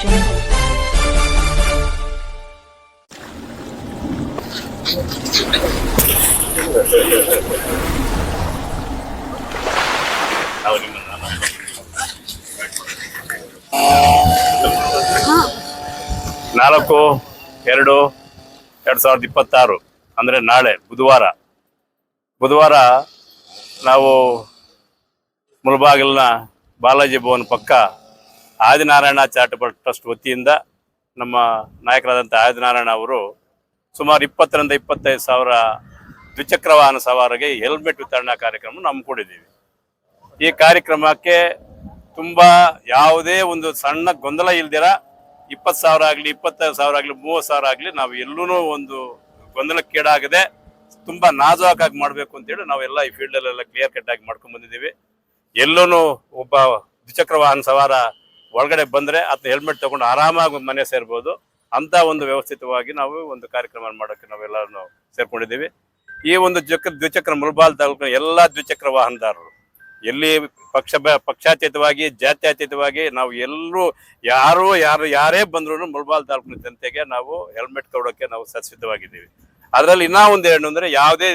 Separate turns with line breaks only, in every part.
4/2/2026 ಅಂದರೆ ನಾಳೆ ಬುಧವಾರ ನಾವು ಮುಳಬಾಗಿಲಿನ ಬಾಲಾಜಿ ಭವನ್ ಪಕ್ಕ ಆದಿನಾರಾಯಣ ಚಾರಿಟಬಲ್ ಟ್ರಸ್ಟ್ ವತಿಯಿಂದ ನಮ್ಮ ನಾಯಕರಾದಂಥ ಆದಿನಾರಾಯಣ ಅವರು ಸುಮಾರು 20ರಿಂದ 25 ಸಾವಿರ ದ್ವಿಚಕ್ರ ವಾಹನ ಸವಾರರಿಗೆ ಹೆಲ್ಮೆಟ್ ವಿತರಣಾ ಕಾರ್ಯಕ್ರಮ ಹಮ್ಮಿಕೊಂಡಿದ್ದೀವಿ. ಈ ಕಾರ್ಯಕ್ರಮಕ್ಕೆ ತುಂಬ ಯಾವುದೇ ಒಂದು ಸಣ್ಣ ಗೊಂದಲ ಇಲ್ದಿರ 20,000 ಆಗಲಿ 25,000 ಆಗಲಿ 30,000 ಆಗಲಿ ನಾವು ಎಲ್ಲೂ ಒಂದು ಗೊಂದಲಕ್ಕೀಡಾಗದೆ ತುಂಬ ನಾಜೂಕಾಗಿ ಮಾಡಬೇಕು ಅಂತೇಳಿ ನಾವೆಲ್ಲ ಈ ಫೀಲ್ಡಲ್ಲೆಲ್ಲ ಕ್ಲಿಯರ್ ಕಟ್ ಆಗಿ ಮಾಡ್ಕೊಂಡು ಬಂದಿದ್ದೀವಿ. ಎಲ್ಲೂ ಒಬ್ಬ ದ್ವಿಚಕ್ರ ವಾಹನ ಸವಾರ ಒಳಗಡೆ ಬಂದರೆ ಅದನ್ನ ಹೆಲ್ಮೆಟ್ ತಗೊಂಡು ಆರಾಮಾಗಿ ಮನೆ ಸೇರ್ಬೋದು ಅಂತ ಒಂದು ವ್ಯವಸ್ಥಿತವಾಗಿ ನಾವು ಒಂದು ಕಾರ್ಯಕ್ರಮ ಮಾಡೋಕ್ಕೆ ನಾವೆಲ್ಲರೂ ಸೇರ್ಕೊಂಡಿದ್ದೀವಿ. ಈ ಒಂದು ದ್ವಿಚಕ್ರ ಮುಳಬಾಲ್ ತಾಲೂಕಿನ ಎಲ್ಲ ದ್ವಿಚಕ್ರ ವಾಹನದಾರರು ಎಲ್ಲಿ ಪಕ್ಷಾತೀತವಾಗಿ ಜಾತ್ಯತೀತವಾಗಿ ನಾವು ಎಲ್ಲರೂ ಯಾರೇ ಬಂದ್ರು ಮುಳಬಾಲ್ ತಾಲೂಕಿನ ಜನತೆಗೆ ನಾವು ಹೆಲ್ಮೆಟ್ ಕೊಡೋಕೆ ನಾವು ಸಿದ್ಧವಾಗಿದ್ದೀವಿ. ಅದರಲ್ಲಿ ಇನ್ನೂ ಒಂದು ಏನು ಅಂದರೆ ಯಾವುದೇ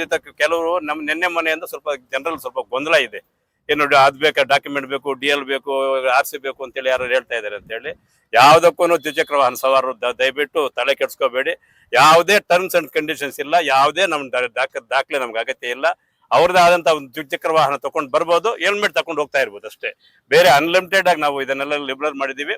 ಕೆಲವರು ನಮ್ಮ ನೆನ್ನೆ ಮನೆಯಿಂದ ಸ್ವಲ್ಪ ಜನರಲ್ಲಿ ಸ್ವಲ್ಪ ಗೊಂದಲ ಇದೆ. ಏನು ಅದು ಬೇಕಾ ಡಾಕ್ಯುಮೆಂಟ್ ಬೇಕು, DL ಬೇಕು, RC ಬೇಕು ಅಂತೇಳಿ ಯಾರು ಹೇಳ್ತಾ ಇದ್ದಾರೆ ಅಂತೇಳಿ. ಯಾವುದಕ್ಕೂ ದ್ವಿಚಕ್ರ ವಾಹನ ಸವಾರರು ದಯವಿಟ್ಟು ತಲೆ ಕೆಡಿಸ್ಕೋಬೇಡಿ. ಯಾವುದೇ ಟರ್ಮ್ಸ್ ಅಂಡ್ ಕಂಡೀಷನ್ಸ್ ಇಲ್ಲ, ಯಾವುದೇ ನಮ್ಮ ದಾಖಲೆ ನಮ್ಗೆ ಅಗತ್ಯ ಇಲ್ಲ. ಅವ್ರದ್ದು ಆದಂಥ ಒಂದು ದ್ವಿಚಕ್ರ ವಾಹನ ತಗೊಂಡು ಬರ್ಬೋದು, ಹೆಲ್ಮೆಟ್ ತಗೊಂಡು ಹೋಗ್ತಾ ಇರ್ಬೋದು ಅಷ್ಟೇ. ಬೇರೆ ಅನ್ಲಿಮಿಟೆಡ್ ಆಗಿ ನಾವು ಇದನ್ನೆಲ್ಲ ಲಿಬರಲ್ ಮಾಡಿದ್ದೀವಿ.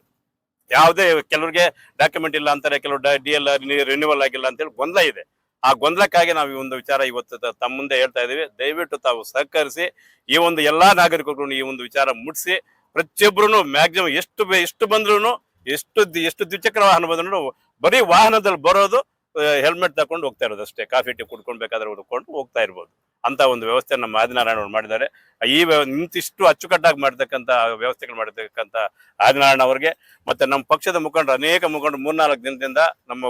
ಯಾವುದೇ ಕೆಲವ್ರಿಗೆ ಡಾಕ್ಯುಮೆಂಟ್ ಇಲ್ಲ ಅಂತಾರೆ, ಕೆಲವರು DL ರಿನ್ಯೂವಲ್ ಆಗಿಲ್ಲ ಅಂತೇಳಿ ಗೊಂದಲ ಇದೆ. ಆ ಗೊಂದಲಕ್ಕಾಗಿ ನಾವು ಈ ಒಂದು ವಿಚಾರ ಇವತ್ತು ತಮ್ಮ ಮುಂದೆ ಹೇಳ್ತಾ ಇದ್ದೀವಿ. ದಯವಿಟ್ಟು ತಾವು ಸಹಕರಿಸಿ ಈ ಒಂದು ಎಲ್ಲಾ ನಾಗರಿಕರು ಈ ಒಂದು ವಿಚಾರ ಮುಟ್ಟಿಸಿ ಪ್ರತಿಯೊಬ್ಬರು ಮ್ಯಾಕ್ಸಿಮಮ್ ಎಷ್ಟು ಬಂದ್ರು ಎಷ್ಟು ದ್ವಿಚಕ್ರ ವಾಹನ ಬಂದ್ರು ಬರೀ ವಾಹನದಲ್ಲಿ ಬರೋದು ಹೆಲ್ಮೆಟ್ ತಗೊಂಡು ಹೋಗ್ತಾ ಇರೋದು ಅಷ್ಟೇ. ಕಾಫಿ ಟೀ ಕುಡ್ಕೊಂಡು ಬೇಕಾದ್ರೆ ಹುಡ್ಕೊಂಡು ಹೋಗ್ತಾ ಇರ್ಬೋದು ಅಂತ ಒಂದು ವ್ಯವಸ್ಥೆ ನಮ್ಮ ಆದಿನಾರಾಯಣ ಅವರು ಮಾಡಿದ್ದಾರೆ. ಈ ಇಂತಿಷ್ಟು ಅಚ್ಚುಕಟ್ಟಾಗಿ ಮಾಡ್ತಕ್ಕಂಥ ವ್ಯವಸ್ಥೆಗಳು ಮಾಡಿರ್ತಕ್ಕಂಥ ಆದಿನಾರಾಯಣ ಅವರಿಗೆ ಮತ್ತೆ ನಮ್ಮ ಪಕ್ಷದ ಮುಖಂಡರು ಅನೇಕ ಮುಖಂಡರು 3-4 ದಿನದಿಂದ ನಮ್ಮ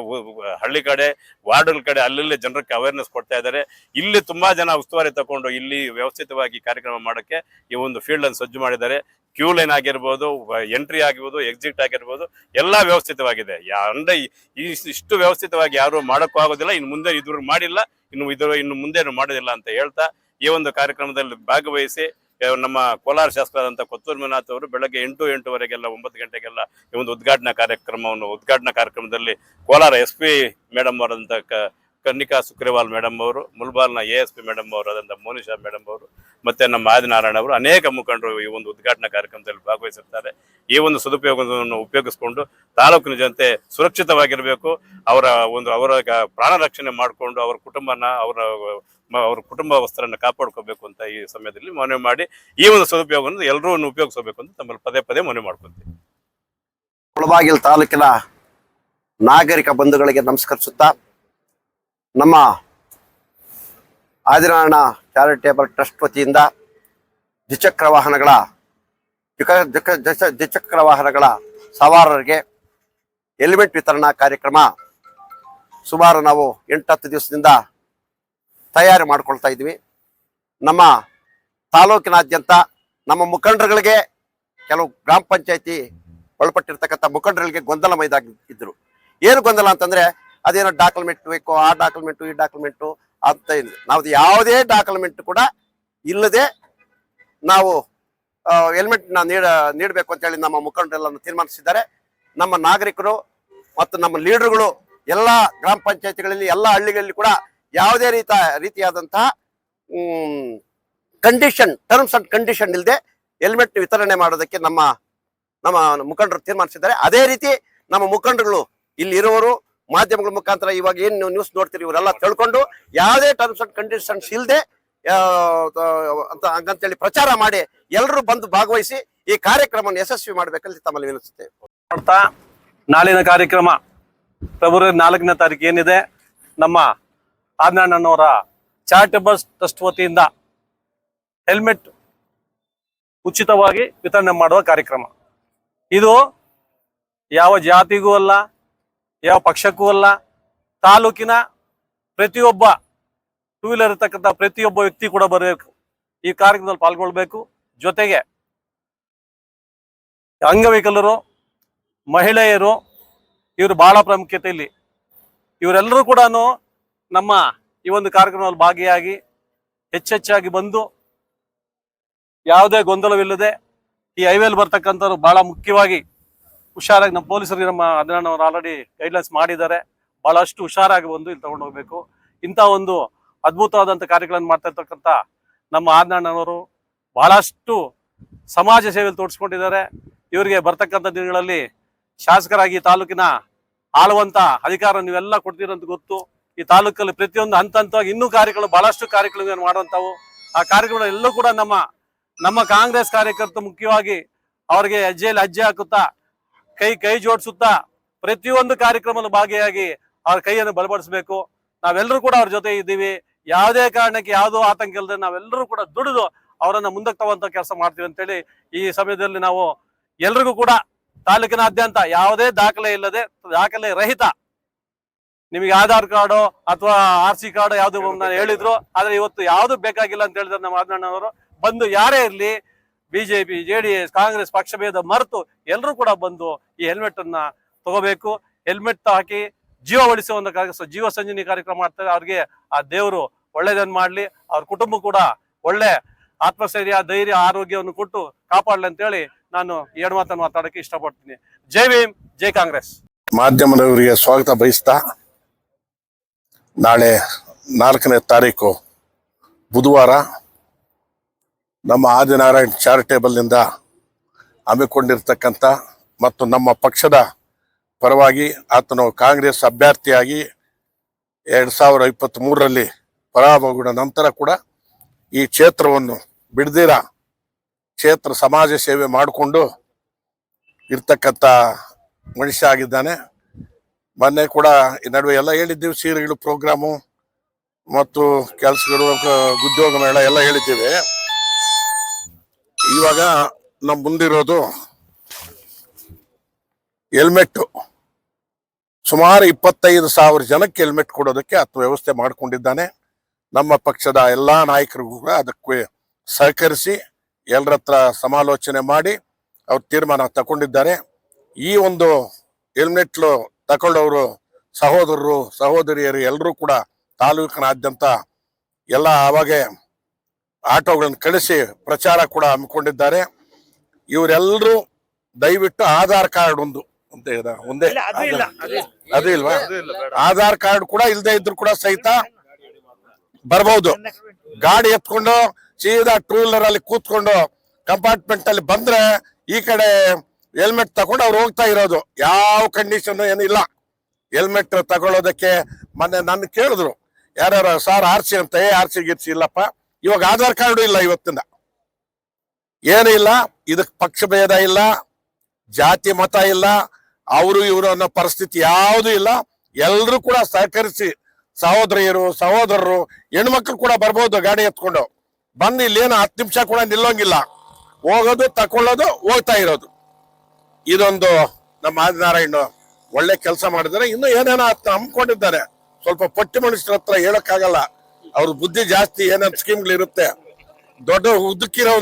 ಹಳ್ಳಿ ಕಡೆ ವಾರ್ಡ್ಗಳ ಕಡೆ ಅಲ್ಲಲ್ಲಿ ಜನರಿಗೆ ಅವೇರ್ನೆಸ್ ಕೊಡ್ತಾ ಇದ್ದಾರೆ. ಇಲ್ಲಿ ತುಂಬಾ ಜನ ಉಸ್ತುವಾರಿ ತಗೊಂಡು ಇಲ್ಲಿ ವ್ಯವಸ್ಥಿತವಾಗಿ ಕಾರ್ಯಕ್ರಮ ಮಾಡೋಕ್ಕೆ ಈ ಒಂದು ಫೀಲ್ಡ್ ಅನ್ನು ಸಜ್ಜು ಮಾಡಿದ್ದಾರೆ. ಕ್ಯೂ ಲೈನ್ ಆಗಿರ್ಬೋದು, ಎಂಟ್ರಿ ಆಗಿರ್ಬೋದು, ಎಕ್ಸಿಟ್ ಆಗಿರ್ಬೋದು, ಎಲ್ಲ ವ್ಯವಸ್ಥಿತವಾಗಿದೆ. ಅಂದ್ರೆ ಇಷ್ಟು ವ್ಯವಸ್ಥಿತವಾಗಿ ಯಾರು ಮಾಡೋಕ್ಕೂ ಆಗೋದಿಲ್ಲ, ಇನ್ನು ಮುಂದೆ ಇದುವರೆಗೂ ಮಾಡಿಲ್ಲ, ಇನ್ನು ಮುಂದೇನು ಮಾಡೋದಿಲ್ಲ ಅಂತ ಹೇಳ್ತಾ ಈ ಒಂದು ಕಾರ್ಯಕ್ರಮದಲ್ಲಿ ಭಾಗವಹಿಸಿ ನಮ್ಮ ಕೋಲಾರ ಶಾಸಕರಾದಂಥ ಕೊತ್ತೂರು ಮಂಜುನಾಥ್ ಅವರು ಬೆಳಗ್ಗೆ 8-8:30 9 ಗಂಟೆಗೆಲ್ಲ ಈ ಒಂದು ಉದ್ಘಾಟನಾ ಕಾರ್ಯಕ್ರಮದಲ್ಲಿ ಕೋಲಾರ SP ಮೇಡಮ್ ಅವರಾದಂಥ ಕನ್ನಿಕಾ ಸುಕ್ರಿವಾಲ್ ಮೇಡಮ್ ಅವರು, ಮುಲ್ಬಾಲ್ನ ASP ಮೇಡಮ್ ಅವರಾದಂಥ ಮೋನಿಶಾ ಮೇಡಮ್ ಅವರು ಮತ್ತೆ ನಮ್ಮ ಆದಿನಾರಾಯಣ ಅವರು ಅನೇಕ ಮುಖಂಡರು ಈ ಒಂದು ಉದ್ಘಾಟನಾ ಕಾರ್ಯಕ್ರಮದಲ್ಲಿ ಭಾಗವಹಿಸಿರ್ತಾರೆ. ಈ ಒಂದು ಸದುಪಯೋಗವನ್ನು ಉಪಯೋಗಿಸಿಕೊಂಡು ತಾಲೂಕಿನ ಜನತೆ ಸುರಕ್ಷಿತವಾಗಿರಬೇಕು, ಅವರ ಪ್ರಾಣ ರಕ್ಷಣೆ ಮಾಡಿಕೊಂಡು ಅವರ ಕುಟುಂಬಸ್ಥರನ್ನು ಕಾಪಾಡ್ಕೋಬೇಕು ಅಂತ ಈ ಸಮಯದಲ್ಲಿ ಮನವಿ ಮಾಡಿ ಈ ಒಂದು ಸದುಪಯೋಗವನ್ನು ಎಲ್ಲರೂ ಉಪಯೋಗಿಸಬೇಕು ಅಂತ ತಮ್ಮಲ್ಲಿ ಪದೇ ಮನವಿ ಮಾಡ್ಕೊತೀವಿ.
ಮುಳಬಾಗಿಲು ತಾಲೂಕಿನ ನಾಗರಿಕ ಬಂಧುಗಳಿಗೆ ನಮಸ್ಕರಿಸುತ್ತಾ ನಮ್ಮ ಆದಿನಾರಾಯಣ ಚಾರಿಟೇಬಲ್ ಟ್ರಸ್ಟ್ ವತಿಯಿಂದ ದ್ವಿಚಕ್ರ ವಾಹನಗಳ ಸವಾರರಿಗೆ ಹೆಲ್ಮೆಟ್ ವಿತರಣಾ ಕಾರ್ಯಕ್ರಮ ಸುಮಾರು ನಾವು 8-10 ದಿವಸದಿಂದ ತಯಾರಿ ಮಾಡ್ಕೊಳ್ತಾ ಇದ್ವಿ. ನಮ್ಮ ತಾಲೂಕಿನಾದ್ಯಂತ ನಮ್ಮ ಮುಖಂಡರುಗಳಿಗೆ ಕೆಲವು ಗ್ರಾಮ ಪಂಚಾಯತಿ ಒಳಪಟ್ಟಿರ್ತಕ್ಕಂಥ ಮುಖಂಡರುಗಳಿಗೆ ಗೊಂದಲ ಮೈದಾಗಿದ್ರು. ಏನು ಗೊಂದಲ ಅಂತಂದ್ರೆ ಅದೇನೋ ಡಾಕ್ಯುಮೆಂಟ್ ಬೇಕು, ಆ ಡಾಕ್ಯುಮೆಂಟು ಈ ಡಾಕ್ಯುಮೆಂಟು ಅಂತ ನಾವು ಯಾವುದೇ ಡಾಕ್ಯುಮೆಂಟ್ ಕೂಡ ಇಲ್ಲದೆ ನಾವು ಹೆಲ್ಮೆಟ್ನ ನೀಡಬೇಕು ಅಂತೇಳಿ ನಮ್ಮ ಮುಖಂಡರೆಲ್ಲ ತೀರ್ಮಾನಿಸಿದ್ದಾರೆ. ನಮ್ಮ ನಾಗರಿಕರು ಮತ್ತು ನಮ್ಮ ಲೀಡರ್ಗಳು ಎಲ್ಲ ಗ್ರಾಮ ಪಂಚಾಯತಿಗಳಲ್ಲಿ ಎಲ್ಲ ಹಳ್ಳಿಗಳಲ್ಲಿ ಕೂಡ ಯಾವುದೇ ರೀತಿಯಾದಂತಹ ಟರ್ಮ್ಸ್ ಅಂಡ್ ಕಂಡೀಷನ್ ಇಲ್ಲದೆ ಹೆಲ್ಮೆಟ್ ವಿತರಣೆ ಮಾಡೋದಕ್ಕೆ ನಮ್ಮ ಮುಖಂಡರು ತೀರ್ಮಾನಿಸಿದ್ದಾರೆ. ಅದೇ ರೀತಿ ನಮ್ಮ ಮುಖಂಡರುಗಳು ಇಲ್ಲಿ ಇರುವವರು ಮಾಧ್ಯಮಗಳ ಮುಖಾಂತರ ಇವಾಗ ಏನು ನ್ಯೂಸ್ ನೋಡ್ತೀರಿ ಇವರೆಲ್ಲ ತಿಳ್ಕೊಂಡು ಯಾವುದೇ ಟರ್ಮ್ಸ್ ಅಂಡ್ ಕಂಡೀಷನ್ಸ್ ಇಲ್ಲದೆ ಅಂತೇಳಿ ಪ್ರಚಾರ ಮಾಡಿ ಎಲ್ಲರೂ ಬಂದು ಭಾಗವಹಿಸಿ ಈ ಕಾರ್ಯಕ್ರಮವನ್ನು ಯಶಸ್ವಿ ಮಾಡಬೇಕಂತ ತಮ್ಮಲ್ಲಿ ವಿನಂತಿಸುತ್ತೇವೆ.
ನಾಳಿನ ಕಾರ್ಯಕ್ರಮ ಫೆಬ್ರವರಿ 4ನೇ ತಾರೀಕು ಏನಿದೆ, ನಮ್ಮ ಆದಿನಾರಾಯಣನವರ ಚಾರಿಟಬಲ್ ಟ್ರಸ್ಟ್ ವತಿಯಿಂದ ಹೆಲ್ಮೆಟ್ ಉಚಿತವಾಗಿ ವಿತರಣೆ ಮಾಡುವ ಕಾರ್ಯಕ್ರಮ. ಇದು ಯಾವ ಜಾತಿಗೂ ಅಲ್ಲ, ಯಾವ ಪಕ್ಷಕ್ಕೂ ಅಲ್ಲ, ತಾಲೂಕಿನ ಪ್ರತಿಯೊಬ್ಬ ಟೂ ವೀಲರ್ ಇರ್ತಕ್ಕಂಥ ಪ್ರತಿಯೊಬ್ಬ ವ್ಯಕ್ತಿ ಕೂಡ ಬರಬೇಕು, ಈ ಕಾರ್ಯಕ್ರಮದಲ್ಲಿ ಪಾಲ್ಗೊಳ್ಬೇಕು. ಜೊತೆಗೆ ಅಂಗವಿಕಲರು ಮಹಿಳೆಯರು, ಇವರು ಬಹಳ ಪ್ರಾಮುಖ್ಯತೆ ಇಲ್ಲಿ. ಇವರೆಲ್ಲರೂ ಕೂಡ ನಮ್ಮ ಈ ಒಂದು ಕಾರ್ಯಕ್ರಮದಲ್ಲಿ ಭಾಗಿಯಾಗಿ ಹೆಚ್ಚೆಚ್ಚಾಗಿ ಬಂದು ಯಾವುದೇ ಗೊಂದಲವಿಲ್ಲದೆ ಈ ಹೈವೇಲಿ ಬರ್ತಕ್ಕಂಥವ್ರು ಬಹಳ ಮುಖ್ಯವಾಗಿ ಹುಷಾರಾಗಿ, ನಮ್ಮ ಪೊಲೀಸರಿಗೆ ನಮ್ಮ ಅದನ್ನವರು ಆಲ್ರೆಡಿ ಗೈಡ್ಲೈನ್ಸ್ ಮಾಡಿದ್ದಾರೆ, ಬಹಳಷ್ಟು ಹುಷಾರಾಗಿ ಬಂದು ಇಲ್ಲಿ ತಗೊಂಡು ಹೋಗ್ಬೇಕು. ಇಂಥ ಒಂದು ಅದ್ಭುತವಾದಂಥ ಕಾರ್ಯಗಳನ್ನು ಮಾಡ್ತಾ ಇರ್ತಕ್ಕಂಥ ನಮ್ಮ ಆದನಣ್ಣನವರು ಬಹಳಷ್ಟು ಸಮಾಜ ಸೇವೆಯಲ್ಲಿ ತೋರಿಸ್ಕೊಂಡಿದ್ದಾರೆ. ಇವರಿಗೆ ಬರ್ತಕ್ಕಂಥ ದಿನಗಳಲ್ಲಿ ಶಾಸಕರಾಗಿ ತಾಲೂಕಿನ ಆಳುವಂತ ಅಧಿಕಾರ ನೀವೆಲ್ಲ ಕೊಡ್ತೀರಂತ ಗೊತ್ತು. ಈ ತಾಲೂಕಲ್ಲಿ ಪ್ರತಿಯೊಂದು ಹಂತ ಹಂತವಾಗಿ ಇನ್ನೂ ಕಾರ್ಯಗಳು, ಬಹಳಷ್ಟು ಕಾರ್ಯಕ್ರಮಗಳನ್ನು ಮಾಡುವಂಥವು. ಆ ಕಾರ್ಯಕ್ರಮಗಳೆಲ್ಲೂ ಕೂಡ ನಮ್ಮ ಕಾಂಗ್ರೆಸ್ ಕಾರ್ಯಕರ್ತರು ಮುಖ್ಯವಾಗಿ ಅವರಿಗೆ ಹೆಜ್ಜೆಯಲ್ಲಿ ಹೆಜ್ಜೆ ಹಾಕುತ್ತಾ ಕೈ ಜೋಡಿಸುತ್ತಾ ಪ್ರತಿಯೊಂದು ಕಾರ್ಯಕ್ರಮದಲ್ಲಿ ಭಾಗಿಯಾಗಿ ಅವ್ರ ಕೈಯನ್ನು ಬಲಪಡಿಸಬೇಕು. ನಾವೆಲ್ಲರೂ ಕೂಡ ಅವ್ರ ಜೊತೆ ಇದ್ದೀವಿ. ಯಾವುದೇ ಕಾರಣಕ್ಕೆ ಯಾವುದೋ ಆತಂಕ ಇಲ್ಲದೆ ನಾವೆಲ್ಲರೂ ಕೂಡ ದುಡಿದು ಅವರನ್ನ ಮುಂದಕ್ಕೆ ತಗೊಂತ ಕೆಲಸ ಮಾಡ್ತೀವಿ ಅಂತೇಳಿ ಈ ಸಮಯದಲ್ಲಿ ನಾವು ಎಲ್ರಿಗೂ ಕೂಡ ತಾಲೂಕಿನಾದ್ಯಂತ ಯಾವುದೇ ದಾಖಲೆ ಇಲ್ಲದೆ, ದಾಖಲೆ ರಹಿತ, ನಿಮಗೆ ಆಧಾರ್ ಕಾರ್ಡು ಅಥವಾ RC ಕಾರ್ಡು ಯಾವ್ದು ನಾನು ಹೇಳಿದ್ರು, ಆದ್ರೆ ಇವತ್ತು ಯಾವ್ದು ಬೇಕಾಗಿಲ್ಲ ಅಂತ ಹೇಳಿದ್ರೆ ನಮ್ಮ ಆದನಣ್ಣನವರು ಬಂದು ಯಾರೇ ಇರ್ಲಿ, BJP JDS ಕಾಂಗ್ರೆಸ್ ಪಕ್ಷಭೇದ ಮರೆತು ಎಲ್ಲರೂ ಕೂಡ ಬಂದು ಈ ಹೆಲ್ಮೆಟ್ ಅನ್ನ ತಗೋಬೇಕು. ಹೆಲ್ಮೆಟ್ ಹಾಕಿ ಜೀವ ಉಳಿಸುವ ಜೀವ ಸಂಜೀವಿನಿ ಕಾರ್ಯಕ್ರಮ ಮಾಡ್ತಾರೆ. ಅವ್ರಿಗೆ ಆ ದೇವರು ಒಳ್ಳೇದನ್ನ ಮಾಡ್ಲಿ, ಅವ್ರ ಕುಟುಂಬ ಕೂಡ ಒಳ್ಳೆ ಆತ್ಮಸ್ಥೈರ್ಯ, ಧೈರ್ಯ, ಆರೋಗ್ಯವನ್ನು ಕೊಟ್ಟು ಕಾಪಾಡ್ಲಿ ಅಂತೇಳಿ ನಾನು ಎರಡು ಮಾತನ್ನು ಮಾತಾಡಕ್ಕೆ ಇಷ್ಟಪಡ್ತೀನಿ. ಜೈ ಭೀಮ್, ಜೈ ಕಾಂಗ್ರೆಸ್.
ಮಾಧ್ಯಮದವರಿಗೆ ಸ್ವಾಗತ ಬಯಸ್ತಾ, ನಾಳೆ 4ನೇ ತಾರೀಕು ಬುಧವಾರ ನಮ್ಮ ಆದಿನಾರಾಯಣ್ ಚಾರಿಟೇಬಲ್ನಿಂದ ಹಮ್ಮಿಕೊಂಡಿರ್ತಕ್ಕಂಥ ಮತ್ತು ನಮ್ಮ ಪಕ್ಷದ ಪರವಾಗಿ ಆತನು ಕಾಂಗ್ರೆಸ್ ಅಭ್ಯರ್ಥಿಯಾಗಿ 2023ರಲ್ಲಿ ಪರಾಭವಗೊಂಡ ನಂತರ ಕೂಡ ಈ ಕ್ಷೇತ್ರವನ್ನು ಬಿಡದಿರ ಕ್ಷೇತ್ರ ಸಮಾಜ ಸೇವೆ ಮಾಡಿಕೊಂಡು ಇರ್ತಕ್ಕಂಥ ಮನುಷ್ಯ ಆಗಿದ್ದಾನೆ. ಮೊನ್ನೆ ಕೂಡ ಈ ನಡುವೆ ಎಲ್ಲ ಹೇಳಿದ್ದೀವಿ, ಸೀರೆಗಳು ಪ್ರೋಗ್ರಾಮು ಮತ್ತು ಕೆಲಸಗಳು, ಉದ್ಯೋಗ ಮೇಳ ಎಲ್ಲ ಹೇಳಿದ್ದೀವಿ. ಇವಾಗ ನಮ್ಮ ಮುಂದಿರೋದು ಹೆಲ್ಮೆಟ್. ಸುಮಾರು 25,000 ಜನಕ್ಕೆ ಹೆಲ್ಮೆಟ್ ಕೊಡೋದಕ್ಕೆ ಆತ ವ್ಯವಸ್ಥೆ ಮಾಡಿಕೊಂಡಿದ್ದಾನೆ. ನಮ್ಮ ಪಕ್ಷದ ಎಲ್ಲಾ ನಾಯಕರಿಗೂ ಕೂಡ ಅದಕ್ಕೆ ಸಹಕರಿಸಿ ಎಲ್ಲರ ಹತ್ರ ಸಮಾಲೋಚನೆ ಮಾಡಿ ಅವ್ರು ತೀರ್ಮಾನ ತಗೊಂಡಿದ್ದಾರೆ. ಈ ಒಂದು ಹೆಲ್ಮೆಟ್ ತಗೊಂಡವರು ಸಹೋದರರು ಸಹೋದರಿಯರು ಎಲ್ಲರೂ ಕೂಡ ತಾಲೂಕಿನಾದ್ಯಂತ ಎಲ್ಲ ಅವಾಗೆ ಆಟೋಗಳನ್ನು ಕಳಿಸಿ ಪ್ರಚಾರ ಕೂಡ ಹಮ್ಮಿಕೊಂಡಿದ್ದಾರೆ. ಇವರೆಲ್ಲರೂ ದಯವಿಟ್ಟು ಆಧಾರ್ ಕಾರ್ಡ್ ಒಂದೇ ಅದು ಇಲ್ವಾ, ಆಧಾರ್ ಕಾರ್ಡ್ ಕೂಡ ಇಲ್ಲದೆ ಇದ್ರು ಕೂಡ ಸಹಿತ ಬರ್ಬಹುದು. ಗಾಡಿ ಎತ್ಕೊಂಡು ಸೀದಾ 2 ವೀಲರ್ ಅಲ್ಲಿ ಕೂತ್ಕೊಂಡು ಕಂಪಾರ್ಟ್ಮೆಂಟ್ ಅಲ್ಲಿ ಬಂದ್ರೆ ಈ ಕಡೆ ಹೆಲ್ಮೆಟ್ ತಗೊಂಡು ಅವ್ರು ಹೋಗ್ತಾ ಇರೋದು. ಯಾವ ಕಂಡೀಷನ್ ಏನಿಲ್ಲ ಹೆಲ್ಮೆಟ್ ತಗೊಳ್ಳೋದಕ್ಕೆ. ಮೊನ್ನೆ ನನ್ನ ಕೇಳಿದ್ರು ಯಾರ್ಯಾರು, ಸಾರ್ RC ಅಂತ. RC ಗಿರ್ಸಿ ಇಲ್ಲಪ್ಪ, ಇವಾಗ ಆಧಾರ್ ಕಾರ್ಡು ಇಲ್ಲ, ಇವತ್ತಿಂದ ಏನು ಇಲ್ಲ. ಇದಕ್ ಪಕ್ಷ ಭೇದ ಇಲ್ಲ, ಜಾತಿ ಮತ ಇಲ್ಲ, ಅವರು ಇವರು ಅನ್ನೋ ಪರಿಸ್ಥಿತಿ ಯಾವುದೂ ಇಲ್ಲ. ಎಲ್ರು ಕೂಡ ಸಹಕರಿಸಿ ಸಹೋದರಿಯರು ಸಹೋದರರು ಹೆಣ್ಮಕ್ಳು ಕೂಡ ಬರ್ಬೋದು. ಗಾಡಿ ಎತ್ಕೊಂಡು ಬಂದು ಇಲ್ಲೇನು 10 ನಿಮಿಷ ಕೂಡ ನಿಲ್ಲೋಂಗಿಲ್ಲ, ಹೋಗೋದು ತಕೊಳ್ಳೋದು ಹೋಗ್ತಾ ಇರೋದು. ಇದೊಂದು ನಮ್ಮ ಆದಿನಾರಾಯಣ ಒಳ್ಳೆ ಕೆಲಸ ಮಾಡಿದ್ದಾರೆ. ಇನ್ನು ಏನೇನೋ ಹಮ್ಮಿಕೊಂಡಿದ್ದಾರೆ. ಸ್ವಲ್ಪ ಪಟ್ಟಿ ಮನುಷ್ಯರ ಹತ್ರ ಹೇಳಕ್ಕಾಗಲ್ಲ, ಅವ್ರ ಬುದ್ಧಿ ಜಾಸ್ತಿ, ಏನೇನ್ ಸ್ಕೀಮ್ಗಳು ಇರುತ್ತೆ. ದೊಡ್ಡ ಉದ್ದಕ್ಕಿರೋ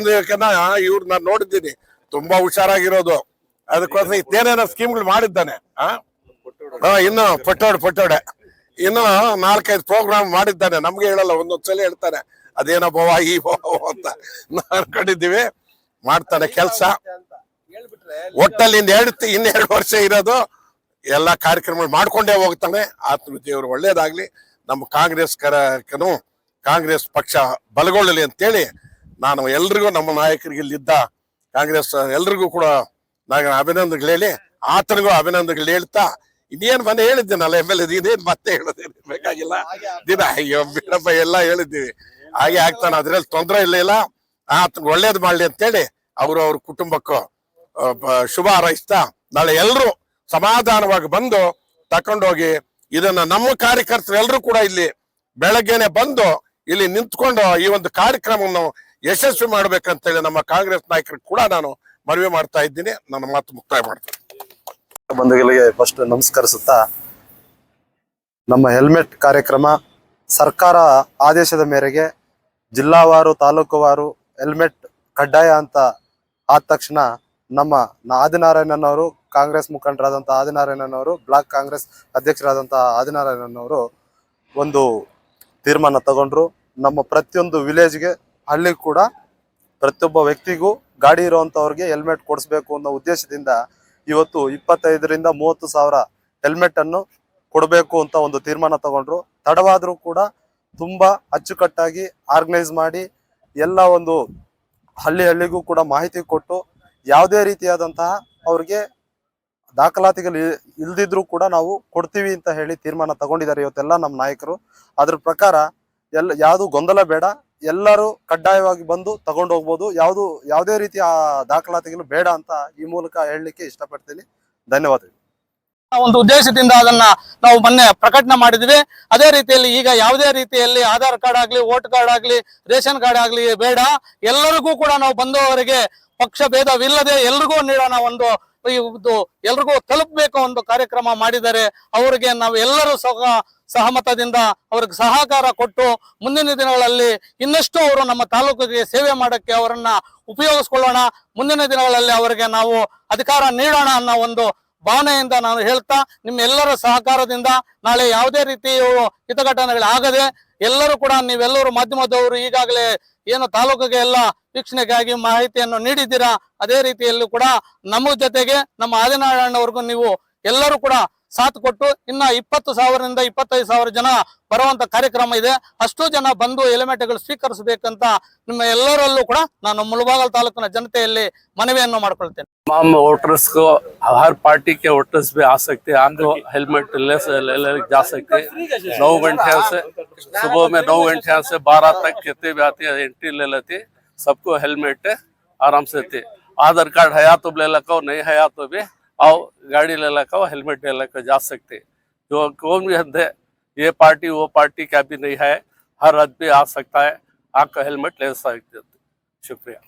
ಇವ್ರು ನಾನು ನೋಡಿದ್ದೀನಿ, ತುಂಬಾ ಹುಷಾರಾಗಿರೋದು. ಅದಕ್ಕೋಸ್ಕರ ಏನೇನೋ ಸ್ಕೀಮ್ಗಳು ಮಾಡಿದ್ದಾನೆ. ಇನ್ನು ಪಟ್ಟೋಡೆ ಇನ್ನು 4-5 ಪ್ರೋಗ್ರಾಮ್ ಮಾಡಿದ್ದಾನೆ. ನಮ್ಗೆ ಹೇಳಲ್ಲ, ಒಂದೊಂದ್ಸಲ ಹೇಳ್ತಾನೆ ಅದೇನೋ ಬೋವ ಈ ಬೋವ ಅಂತ ಅನ್ಕೊಂಡಿದ್ದೀವಿ. ಮಾಡ್ತಾನೆ ಕೆಲಸ. ಒಟ್ಟಲ್ಲಿ ಇನ್ನೆರಡು ವರ್ಷ ಇರೋದು. ಎಲ್ಲಾ ಕಾರ್ಯಕ್ರಮಗಳು ಮಾಡ್ಕೊಂಡೇ ಹೋಗ್ತಾನೆ. ದೇವರು ಒಳ್ಳೇದಾಗ್ಲಿ, ನಮ್ಮ ಕಾಂಗ್ರೆಸ್ ಪಕ್ಷ ಬಲಗೊಳ್ಳಲಿ ಅಂತೇಳಿ ನಾನು ಎಲ್ರಿಗೂ, ನಮ್ಮ ನಾಯಕರಿಗೆ ಇಲ್ಲಿದ್ದ ಕಾಂಗ್ರೆಸ್ ಎಲ್ರಿಗೂ ಕೂಡ ನಾನು ಅಭಿನಂದನೆಗಳು ಹೇಳಿ, ಆತನಿಗೂ ಅಭಿನಂದನೆಗಳು ಹೇಳ್ತಾ, ಇನ್ನೇನ್ ಮನೆ ಹೇಳಿದ್ದೀನಲ್ಲ MLA, ಇದೇನ್ ಮತ್ತೆ ಹೇಳೋದೇನು ಬೇಕಾಗಿಲ್ಲ. ದಿನ ಅಯ್ಯೋ ಬಿಡಪ್ಪ, ಎಲ್ಲ ಹೇಳಿದ್ದೀವಿ, ಹಾಗೆ ಆಗ್ತಾನೆ, ಅದ್ರಲ್ಲಿ ತೊಂದರೆ ಇಲ್ಲ. ಆತನಿಗೆ ಒಳ್ಳೇದು ಮಾಡ್ಲಿ ಅಂತೇಳಿ ಅವ್ರ ಕುಟುಂಬಕ್ಕೂ ಶುಭ ಹಾರೈಸ್ತಾ, ನಾಳೆ ಎಲ್ರು ಸಮಾಧಾನವಾಗಿ ಬಂದು ತಕೊಂಡೋಗಿ ಇದನ್ನ ನಮ್ಮ ಕಾರ್ಯಕರ್ತರು ಎಲ್ಲರೂ ಕೂಡ ಇಲ್ಲಿ ಬೆಳಗ್ಗೆನೆ ಬಂದು ಇಲ್ಲಿ ನಿಂತ್ಕೊಂಡು ಈ ಒಂದು ಕಾರ್ಯಕ್ರಮವನ್ನು ಯಶಸ್ವಿ ಮಾಡ್ಬೇಕಂತೇಳಿ ನಮ್ಮ ಕಾಂಗ್ರೆಸ್ ನಾಯಕರಿಗೆ ಕೂಡ ನಾನು ಮನವಿ ಮಾಡ್ತಾ ಇದ್ದೀನಿ. ನನ್ನ ಮಾತು ಮುಕ್ತಾಯ ಮಾಡ್ತೀನಿ.
ಬಂಧುಗಳಿಗೆ ಫಸ್ಟ್ ನಮಸ್ಕರಿಸುತ್ತಾ, ನಮ್ಮ ಹೆಲ್ಮೆಟ್ ಕಾರ್ಯಕ್ರಮ ಸರ್ಕಾರ ಆದೇಶದ ಮೇರೆಗೆ ಜಿಲ್ಲಾವಾರು ತಾಲೂಕುವಾರು ಹೆಲ್ಮೆಟ್ ಕಡ್ಡಾಯ ಅಂತ ಆದ ತಕ್ಷಣ ನಮ್ಮ ಆದಿನಾರಾಯಣನ್ ಅವರು, ಕಾಂಗ್ರೆಸ್ ಮುಖಂಡರಾದಂತಹ ಆದಿನಾರಾಯಣನ್ ಅವರು, ಬ್ಲಾಕ್ ಕಾಂಗ್ರೆಸ್ ಅಧ್ಯಕ್ಷರಾದಂತಹ ಆದಿನಾರಾಯಣನ್ ಅವರು ಒಂದು ತೀರ್ಮಾನ ತಗೊಂಡ್ರು. ನಮ್ಮ ಪ್ರತಿಯೊಂದು ವಿಲೇಜ್ಗೆ, ಹಳ್ಳಿ ಕೂಡ ಪ್ರತಿಯೊಬ್ಬ ವ್ಯಕ್ತಿಗೂ ಗಾಡಿ ಇರುವಂತವ್ರಿಗೆ ಹೆಲ್ಮೆಟ್ ಕೊಡಿಸ್ಬೇಕು ಅನ್ನೋ ಉದ್ದೇಶದಿಂದ ಇವತ್ತು 25ರಿಂದ 30 ಸಾವಿರ ಹೆಲ್ಮೆಟ್ ಅನ್ನು ಕೊಡಬೇಕು ಅಂತ ಒಂದು ತೀರ್ಮಾನ ತಗೊಂಡ್ರು. ತಡವಾದ್ರೂ ಕೂಡ ತುಂಬಾ ಅಚ್ಚುಕಟ್ಟಾಗಿ ಆರ್ಗನೈಸ್ ಮಾಡಿ ಎಲ್ಲ ಒಂದು ಹಳ್ಳಿಗೂ ಕೂಡ ಮಾಹಿತಿ ಕೊಟ್ಟು ಯಾವುದೇ ರೀತಿಯಾದಂತಹ ಅವ್ರಿಗೆ ದಾಖಲಾತಿಗಳು ಇಲ್ದಿದ್ರು ಕೂಡ ನಾವು ಕೊಡ್ತೀವಿ ಅಂತ ಹೇಳಿ ತೀರ್ಮಾನ ತಗೊಂಡಿದ್ದಾರೆ ಇವತ್ತೆಲ್ಲ ನಮ್ಮ ನಾಯಕರು. ಅದ್ರ ಪ್ರಕಾರ ಯಾವುದು ಗೊಂದಲ ಬೇಡ, ಎಲ್ಲರೂ ಕಡ್ಡಾಯವಾಗಿ ಬಂದು ತಗೊಂಡು ಹೋಗ್ಬೋದು. ಯಾವುದೇ ರೀತಿಯ ದಾಖಲಾತಿಗಳು ಬೇಡ ಅಂತ ಈ ಮೂಲಕ ಹೇಳಲಿಕ್ಕೆ ಇಷ್ಟಪಡ್ತೀನಿ. ಧನ್ಯವಾದಗಳು.
ಒಂದು ಉದ್ದೇಶದಿಂದ ಅದನ್ನ ನಾವು ಮೊನ್ನೆ ಪ್ರಕಟಣೆ ಮಾಡಿದ್ವಿ. ಅದೇ ರೀತಿಯಲ್ಲಿ ಈಗ ಯಾವುದೇ ರೀತಿಯಲ್ಲಿ ಆಧಾರ್ ಕಾರ್ಡ್ ಆಗ್ಲಿ, ವೋಟ್ ಕಾರ್ಡ್ ಆಗ್ಲಿ, ರೇಷನ್ ಕಾರ್ಡ್ ಆಗ್ಲಿ ಬೇಡ, ಎಲ್ಲರಿಗೂ ಕೂಡ ನಾವು ಬಂದವರಿಗೆ ಪಕ್ಷ ಭೇದವಿಲ್ಲದೆ ಎಲ್ರಿಗೂ ನೀಡೋಣ, ಎಲ್ರಿಗೂ ತಲುಪಬೇಕು ಒಂದು ಕಾರ್ಯಕ್ರಮ ಮಾಡಿದ್ದಾರೆ. ಅವರಿಗೆ ನಾವು ಎಲ್ಲರೂ ಸಹಮತದಿಂದ ಅವ್ರಿಗೆ ಸಹಕಾರ ಕೊಟ್ಟು ಮುಂದಿನ ದಿನಗಳಲ್ಲಿ ಇನ್ನಷ್ಟು ಅವರು ನಮ್ಮ ತಾಲೂಕಿಗೆ ಸೇವೆ ಮಾಡಕ್ಕೆ ಅವರನ್ನ ಉಪಯೋಗಿಸ್ಕೊಳ್ಳೋಣ. ಮುಂದಿನ ದಿನಗಳಲ್ಲಿ ಅವರಿಗೆ ನಾವು ಅಧಿಕಾರ ನೀಡೋಣ ಅನ್ನೋ ಒಂದು ಭಾವನೆಯಿಂದ ನಾನು ಹೇಳ್ತಾ, ನಿಮ್ಮ ಎಲ್ಲರ ಸಹಕಾರದಿಂದ ನಾಳೆ ಯಾವುದೇ ರೀತಿ ಹಿತಘಟನೆಗಳಾಗದೆ ಎಲ್ಲರೂ ಕೂಡ ನೀವೆಲ್ಲರೂ ಮಾಧ್ಯಮದವರು ಈಗಾಗಲೇ ಏನು ತಾಲೂಕಿಗೆ ಎಲ್ಲ ವೀಕ್ಷಣೆಗಾಗಿ ಮಾಹಿತಿಯನ್ನು ನೀಡಿದ್ದೀರಾ. ಅದೇ ರೀತಿಯಲ್ಲಿ ಕೂಡ ನಮ್ಮ ಜೊತೆಗೆ ನಮ್ಮ ಆದಿನಾರಾಯಣವರೆಗೂ ನೀವು ಎಲ್ಲರೂ ಕೂಡ ಸಾಥ್ ಕೊಟ್ಟು ಇನ್ನ 20,000ರಿಂದ 25,000 ಜನ ಬರುವಂತ ಕಾರ್ಯಕ್ರಮ ಇದೆ. ಅಷ್ಟು ಜನ ಬಂದು ಹೆಲ್ಮೆಟ್ಗಳು ಸ್ವೀಕರಿಸಬೇಕಂತ ನಿಮ್ಮ ಎಲ್ಲರಲ್ಲೂ ಕೂಡ ನಾನು ಮುಳಬಾಗಿಲು ತಾಲೂಕಿನ ಜನತೆಯಲ್ಲಿ ಮನವಿಯನ್ನು ಮಾಡ್ಕೊಳ್ತೇನೆ.
तमाम वोटर्स को, हर पार्टी के वोटर्स भी आ सकते हैं, आपको हेलमेट ले जा सकते हैं। 9 घंटे से सुबह में 9 घंटे से 12 तक कितने भी आते हैं एंट्री ले लेते हैं। सबको हेलमेट आराम से थे। आधार कार्ड है तो ले लगा, नहीं है तो भी आओ, गाड़ी ले लगा, हेलमेट ले लगा जा सकते। जो कौन भी है, ये पार्टी वो पार्टी का भी नहीं है, हर आदमी आ सकता है, आपका हेलमेट ले सकते। शुक्रिया।